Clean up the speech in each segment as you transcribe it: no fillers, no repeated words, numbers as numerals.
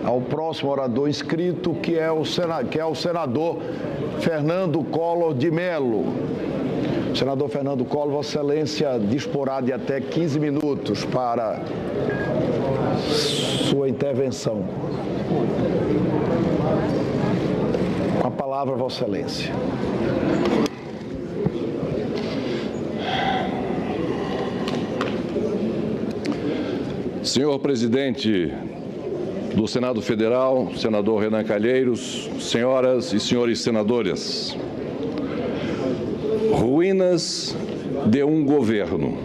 ao próximo orador inscrito, que é o senador Fernando Collor de Mello. Senador Fernando Collor, Vossa Excelência disporá de até 15 minutos para sua intervenção. Com a palavra, Vossa Excelência. Senhor presidente do Senado Federal, senador Renan Calheiros, senhoras e senhores senadores, ruínas de um governo.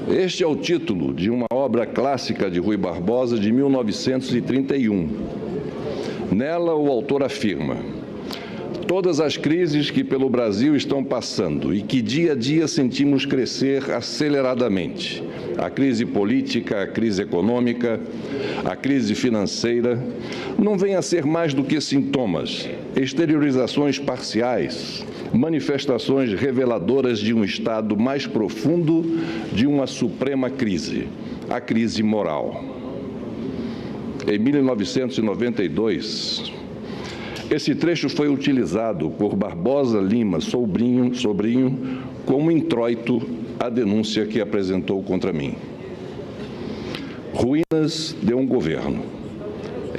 Este é o título de uma obra clássica de Rui Barbosa de 1931. Nela, o autor afirma: todas as crises que pelo Brasil estão passando e que dia a dia sentimos crescer aceleradamente, a crise política, a crise econômica, a crise financeira, não vêm a ser mais do que sintomas, exteriorizações parciais, manifestações reveladoras de um estado mais profundo de uma suprema crise, a crise moral. Em 1992, esse trecho foi utilizado por Barbosa Lima Sobrinho como introito à denúncia que apresentou contra mim. Ruínas de um governo.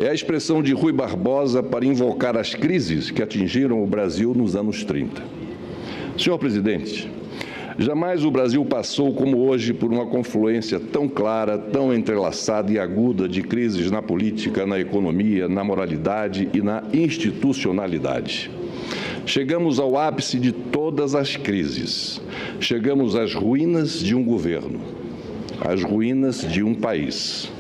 É a expressão de Rui Barbosa para invocar as crises que atingiram o Brasil nos anos 30. Senhor presidente, jamais o Brasil passou como hoje por uma confluência tão clara, tão entrelaçada e aguda de crises na política, na economia, na moralidade e na institucionalidade. Chegamos ao ápice de todas as crises. Chegamos às ruínas de um governo, às ruínas de um país.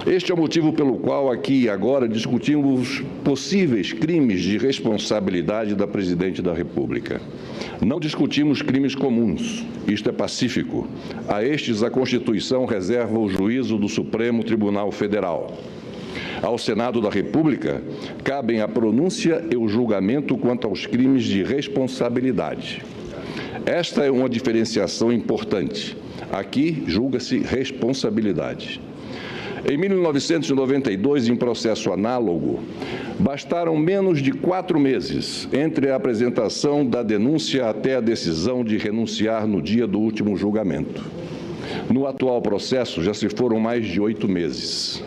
Este é o motivo pelo qual aqui e agora discutimos possíveis crimes de responsabilidade da Presidente da República. Não discutimos crimes comuns, isto é pacífico. A estes a Constituição reserva o juízo do Supremo Tribunal Federal. Ao Senado da República cabem a pronúncia e o julgamento quanto aos crimes de responsabilidade. Esta é uma diferenciação importante. Aqui julga-se responsabilidade. Em 1992, em processo análogo, bastaram menos de 4 meses entre a apresentação da denúncia até a decisão de renunciar no dia do último julgamento. No atual processo, já se foram mais de 8 meses.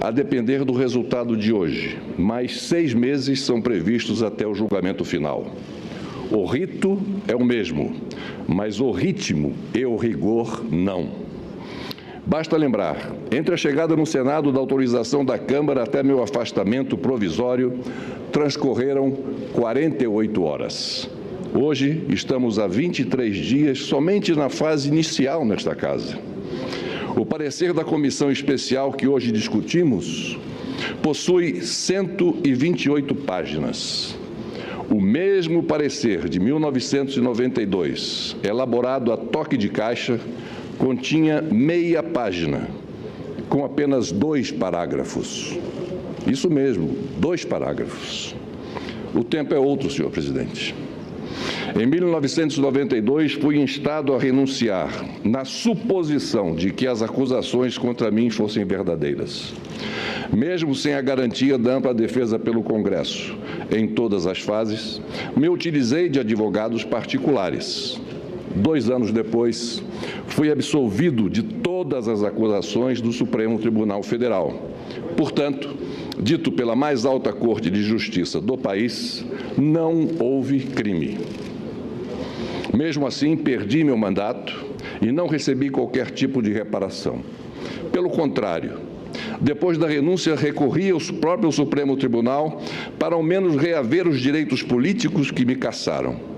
A depender do resultado de hoje, mais 6 meses são previstos até o julgamento final. O rito é o mesmo, mas o ritmo e o rigor não. Basta lembrar, entre a chegada no Senado da autorização da Câmara até meu afastamento provisório, transcorreram 48 horas. Hoje, estamos há 23 dias somente na fase inicial nesta casa. O parecer da comissão especial que hoje discutimos possui 128 páginas. O mesmo parecer de 1992, elaborado a toque de caixa, continha meia página, com apenas 2 parágrafos. Isso mesmo, 2 parágrafos. O tempo é outro, senhor presidente. Em 1992, fui instado a renunciar, na suposição de que as acusações contra mim fossem verdadeiras. Mesmo sem a garantia da ampla defesa pelo Congresso, em todas as fases, me utilizei de advogados particulares. 2 anos depois, fui absolvido de todas as acusações do Supremo Tribunal Federal. Portanto, dito pela mais alta Corte de Justiça do país, não houve crime. Mesmo assim, perdi meu mandato e não recebi qualquer tipo de reparação. Pelo contrário, depois da renúncia, recorri ao próprio Supremo Tribunal para ao menos reaver os direitos políticos que me cassaram.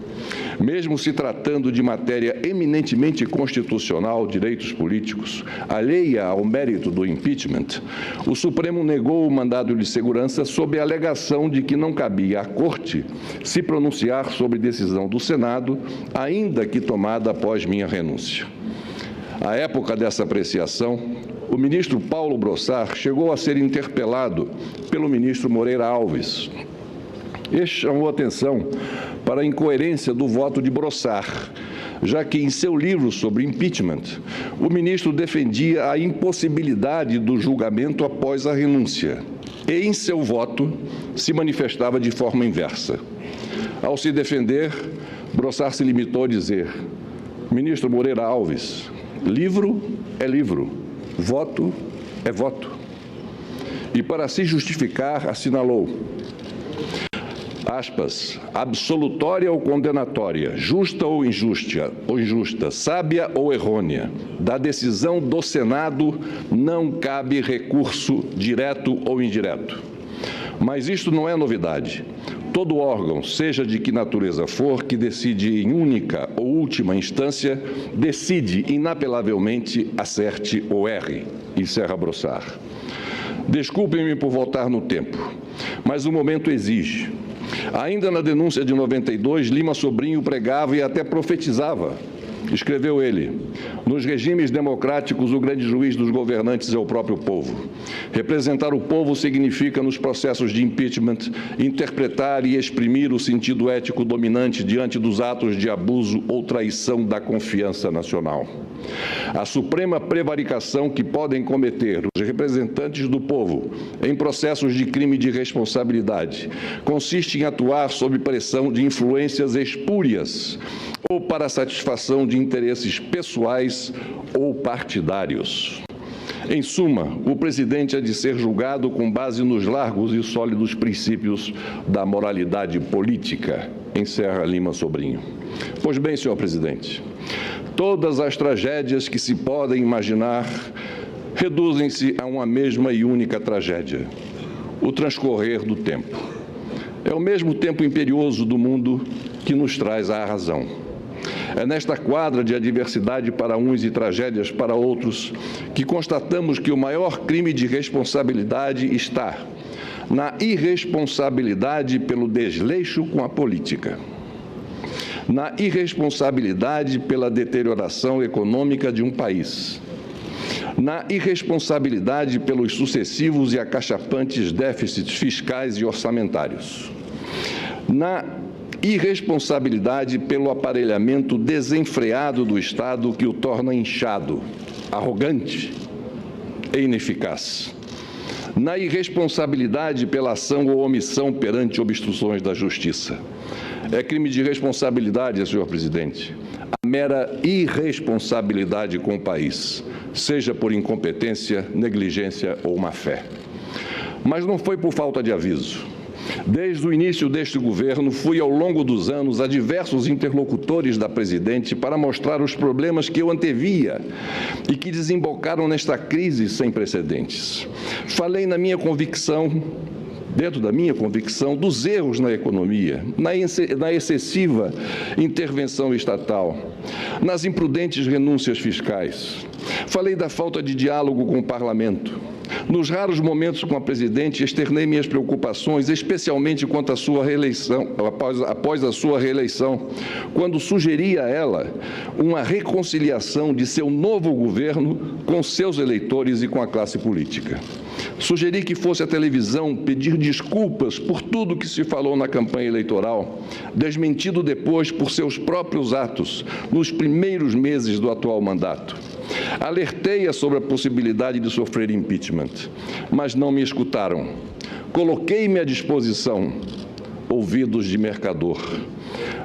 Mesmo se tratando de matéria eminentemente constitucional, direitos políticos, alheia ao mérito do impeachment, o Supremo negou o mandado de segurança sob a alegação de que não cabia à Corte se pronunciar sobre decisão do Senado, ainda que tomada após minha renúncia. À época dessa apreciação, o ministro Paulo Brossard chegou a ser interpelado pelo ministro Moreira Alves. Este chamou atenção para a incoerência do voto de Brossard, já que em seu livro sobre impeachment, o ministro defendia a impossibilidade do julgamento após a renúncia e, em seu voto, se manifestava de forma inversa. Ao se defender, Brossard se limitou a dizer: ministro Moreira Alves, livro é livro, voto é voto. E, para se justificar, assinalou, aspas, absolutória ou condenatória, justa ou injusta, sábia ou errônea, da decisão do Senado não cabe recurso direto ou indireto. Mas isto não é novidade. Todo órgão, seja de que natureza for, que decide em única ou última instância, decide inapelavelmente, acerte ou erre, encerra Brossard. Desculpem-me por voltar no tempo, mas o momento exige. Ainda na denúncia de 92, Lima Sobrinho pregava e até profetizava. Escreveu ele: nos regimes democráticos, o grande juiz dos governantes é o próprio povo. Representar o povo significa, nos processos de impeachment, interpretar e exprimir o sentido ético dominante diante dos atos de abuso ou traição da confiança nacional. A suprema prevaricação que podem cometer os representantes do povo em processos de crime de responsabilidade consiste em atuar sob pressão de influências espúrias ou para a satisfação de interesses pessoais ou partidários. Em suma, o presidente é de ser julgado com base nos largos e sólidos princípios da moralidade política, encerra Lima Sobrinho. Pois bem, senhor presidente, todas as tragédias que se podem imaginar reduzem-se a uma mesma e única tragédia: o transcorrer do tempo. É o mesmo tempo imperioso do mundo que nos traz a razão. É nesta quadra de adversidade para uns e tragédias para outros que constatamos que o maior crime de responsabilidade está na irresponsabilidade pelo desleixo com a política, na irresponsabilidade pela deterioração econômica de um país, na irresponsabilidade pelos sucessivos e acachapantes déficits fiscais e orçamentários, na irresponsabilidade pelo aparelhamento desenfreado do Estado que o torna inchado, arrogante e ineficaz, na irresponsabilidade pela ação ou omissão perante obstruções da Justiça. É crime de responsabilidade, senhor presidente, a mera irresponsabilidade com o país, seja por incompetência, negligência ou má-fé. Mas não foi por falta de aviso. Desde o início deste governo, fui ao longo dos anos a diversos interlocutores da presidente para mostrar os problemas que eu antevia e que desembocaram nesta crise sem precedentes. Falei dentro da minha convicção, dos erros na economia, na excessiva intervenção estatal, nas imprudentes renúncias fiscais. Falei da falta de diálogo com o parlamento. Nos raros momentos com a presidente, externei minhas preocupações, especialmente quanto à sua reeleição, após a sua reeleição, quando sugeri a ela uma reconciliação de seu novo governo com seus eleitores e com a classe política. Sugeri que fosse à televisão pedir desculpas por tudo que se falou na campanha eleitoral, desmentido depois por seus próprios atos nos primeiros meses do atual mandato. Alertei-a sobre a possibilidade de sofrer impeachment, mas não me escutaram. Coloquei-me à disposição, ouvidos de mercador.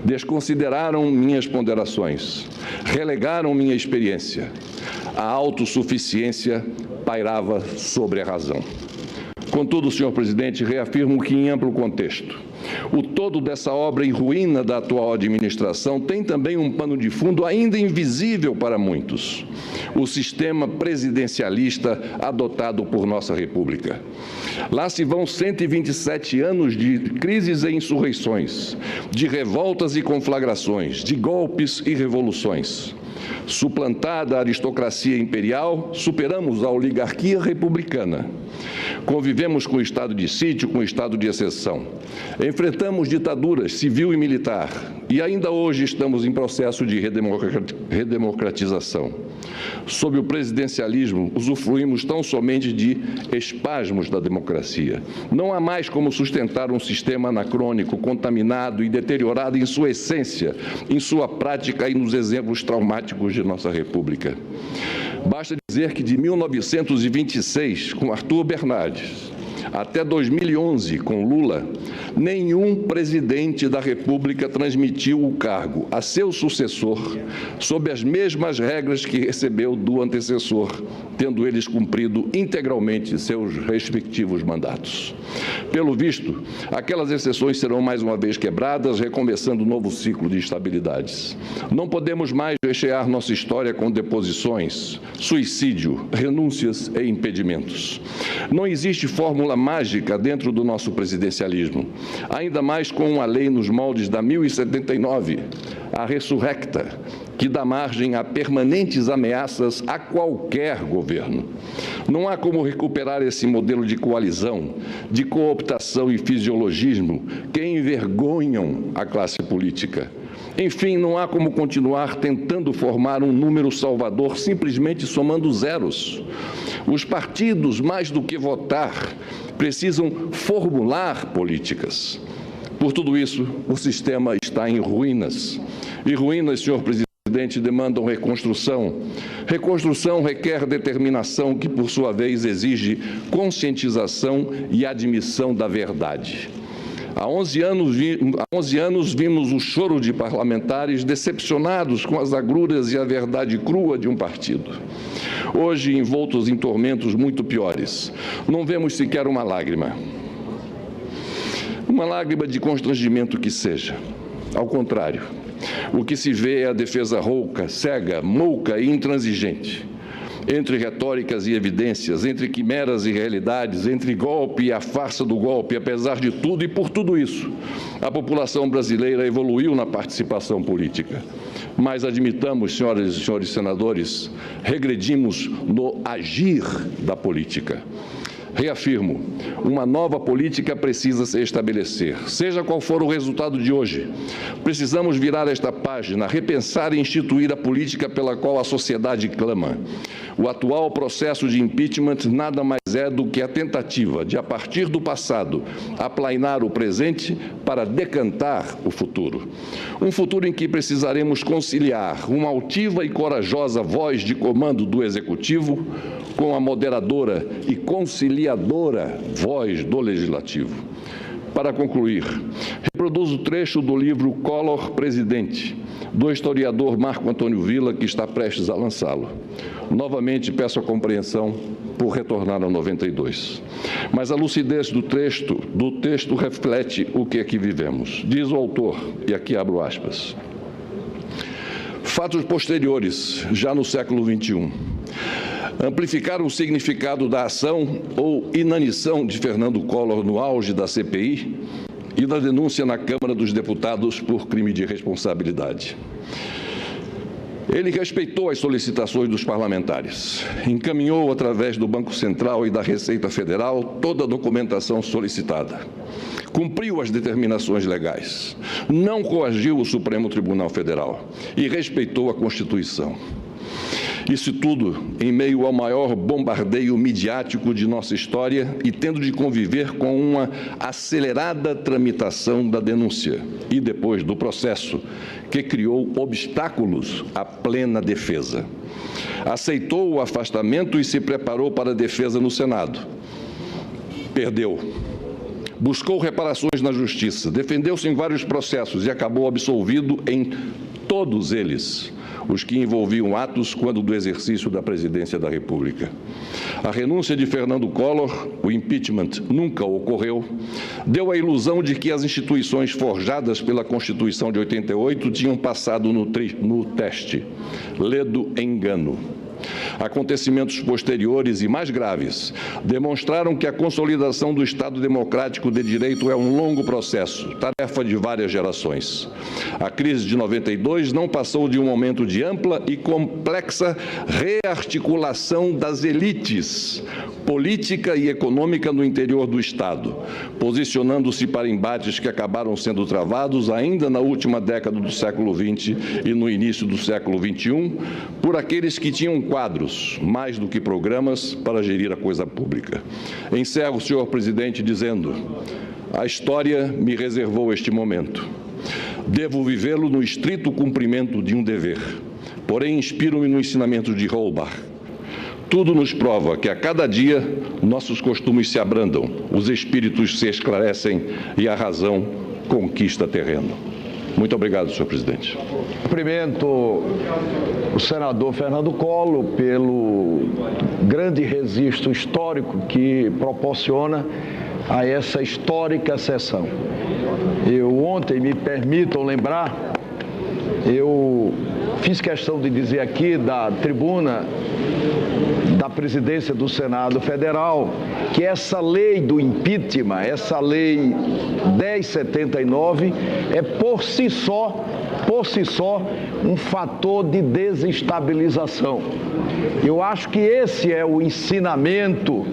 Desconsideraram minhas ponderações, relegaram minha experiência. A autossuficiência pairava sobre a razão. Contudo, senhor presidente, reafirmo que, em amplo contexto, o todo dessa obra em ruína da atual administração tem também um pano de fundo ainda invisível para muitos: o sistema presidencialista adotado por nossa República. Lá se vão 127 anos de crises e insurreições, de revoltas e conflagrações, de golpes e revoluções. Suplantada a aristocracia imperial, superamos a oligarquia republicana. Convivemos com o estado de sítio, com o estado de exceção. Enfrentamos ditaduras civil e militar e ainda hoje estamos em processo de redemocratização. Sob o presidencialismo, usufruímos tão somente de espasmos da democracia. Não há mais como sustentar um sistema anacrônico, contaminado e deteriorado em sua essência, em sua prática e nos exemplos traumáticos de nossa República. Basta dizer que de 1926, com Arthur Bernardes, até 2011, com Lula, nenhum presidente da República transmitiu o cargo a seu sucessor sob as mesmas regras que recebeu do antecessor, tendo eles cumprido integralmente seus respectivos mandatos. Pelo visto, aquelas exceções serão mais uma vez quebradas, recomeçando um novo ciclo de instabilidades. Não podemos mais rechear nossa história com deposições, suicídio, renúncias e impedimentos. Não existe fórmula mágica dentro do nosso presidencialismo, ainda mais com uma lei nos moldes da 1079, a ressurrecta, que dá margem a permanentes ameaças a qualquer governo. Não há como recuperar esse modelo de coalizão, de cooptação e fisiologismo que envergonham a classe política. Enfim, não há como continuar tentando formar um número salvador simplesmente somando zeros. Os partidos, mais do que votar, precisam formular políticas. Por tudo isso, o sistema está em ruínas. E ruínas, senhor presidente, demandam reconstrução. Reconstrução requer determinação, que, por sua vez, exige conscientização e admissão da verdade. Há 11 anos vimos o choro de parlamentares decepcionados com as agruras e a verdade crua de um partido. Hoje, envoltos em tormentos muito piores, não vemos sequer uma lágrima de constrangimento que seja. Ao contrário, o que se vê é a defesa rouca, cega, mouca e intransigente. Entre retóricas e evidências, entre quimeras e realidades, entre golpe e a farsa do golpe, apesar de tudo e por tudo isso, a população brasileira evoluiu na participação política. Mas admitamos, senhoras e senhores senadores, regredimos no agir da política. Reafirmo, uma nova política precisa se estabelecer. Seja qual for o resultado de hoje, precisamos virar esta página, repensar e instituir a política pela qual a sociedade clama. O atual processo de impeachment nada mais é do que a tentativa de, a partir do passado, aplainar o presente para decantar o futuro. Um futuro em que precisaremos conciliar uma altiva e corajosa voz de comando do Executivo com a moderadora e conciliadora voz do Legislativo. Para concluir, reproduzo o trecho do livro Collor Presidente, do historiador Marco Antônio Villa, que está prestes a lançá-lo. Novamente peço a compreensão por retornar ao 92. Mas a lucidez do texto reflete o que aqui vivemos. Diz o autor, e aqui abro aspas, fatos posteriores, já no século XXI, amplificaram o significado da ação ou inanição de Fernando Collor no auge da CPI e da denúncia na Câmara dos Deputados por crime de responsabilidade. Ele respeitou as solicitações dos parlamentares, encaminhou através do Banco Central e da Receita Federal toda a documentação solicitada, cumpriu as determinações legais, não coagiu o Supremo Tribunal Federal e respeitou a Constituição. Isso tudo em meio ao maior bombardeio midiático de nossa história e tendo de conviver com uma acelerada tramitação da denúncia e depois do processo, que criou obstáculos à plena defesa. Aceitou o afastamento e se preparou para a defesa no Senado. Perdeu. Buscou reparações na Justiça, defendeu-se em vários processos e acabou absolvido em todos eles, os que envolviam atos quando do exercício da presidência da República. A renúncia de Fernando Collor, o impeachment nunca ocorreu, deu a ilusão de que as instituições forjadas pela Constituição de 88 tinham passado no teste. Ledo engano. Acontecimentos posteriores e mais graves demonstraram que a consolidação do Estado democrático de direito é um longo processo, tarefa de várias gerações. A crise de 92 não passou de um momento de ampla e complexa rearticulação das elites política e econômica no interior do Estado, posicionando-se para embates que acabaram sendo travados ainda na última década do século XX e no início do século XXI, por aqueles que tinham quadros, mais do que programas, para gerir a coisa pública. Encerro, senhor presidente, dizendo: a história me reservou este momento. Devo vivê-lo no estrito cumprimento de um dever. Porém, inspiro-me no ensinamento de Holbach. Tudo nos prova que a cada dia nossos costumes se abrandam, os espíritos se esclarecem e a razão conquista terreno. Muito obrigado, senhor presidente. Cumprimento o senador Fernando Collor pelo grande registro histórico que proporciona a essa histórica sessão. Ontem, me permitam lembrar, eu fiz questão de dizer aqui da tribuna da presidência do Senado Federal que essa lei do impeachment, essa lei 1079, é por si só um fator de desestabilização. Eu acho que esse é o ensinamento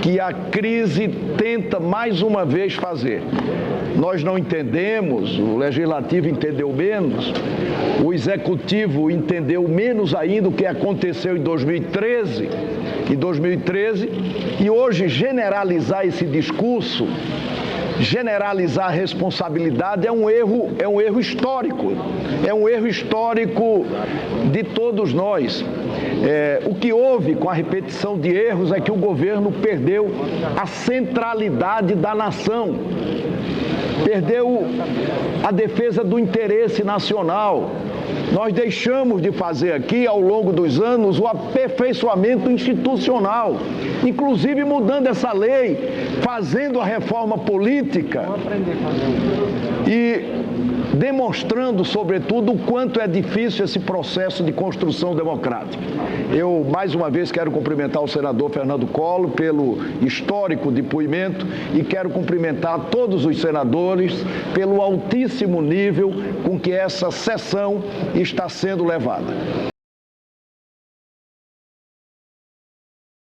que a crise tenta mais uma vez fazer. Nós não entendemos, o Legislativo entendeu menos, o Executivo entendeu menos ainda o que aconteceu em 2013, e hoje generalizar esse discurso, generalizar a responsabilidade é um erro histórico, de todos nós. O que houve com a repetição de erros é que o governo perdeu a centralidade da nação, perdeu a defesa do interesse nacional. Nós deixamos de fazer aqui, ao longo dos anos, o aperfeiçoamento institucional, inclusive mudando essa lei, fazendo a reforma política e demonstrando, sobretudo, o quanto é difícil esse processo de construção democrática. Eu, mais uma vez, quero cumprimentar o senador Fernando Collor pelo histórico depoimento e quero cumprimentar todos os senadores pelo altíssimo nível com que essa sessão está sendo levada.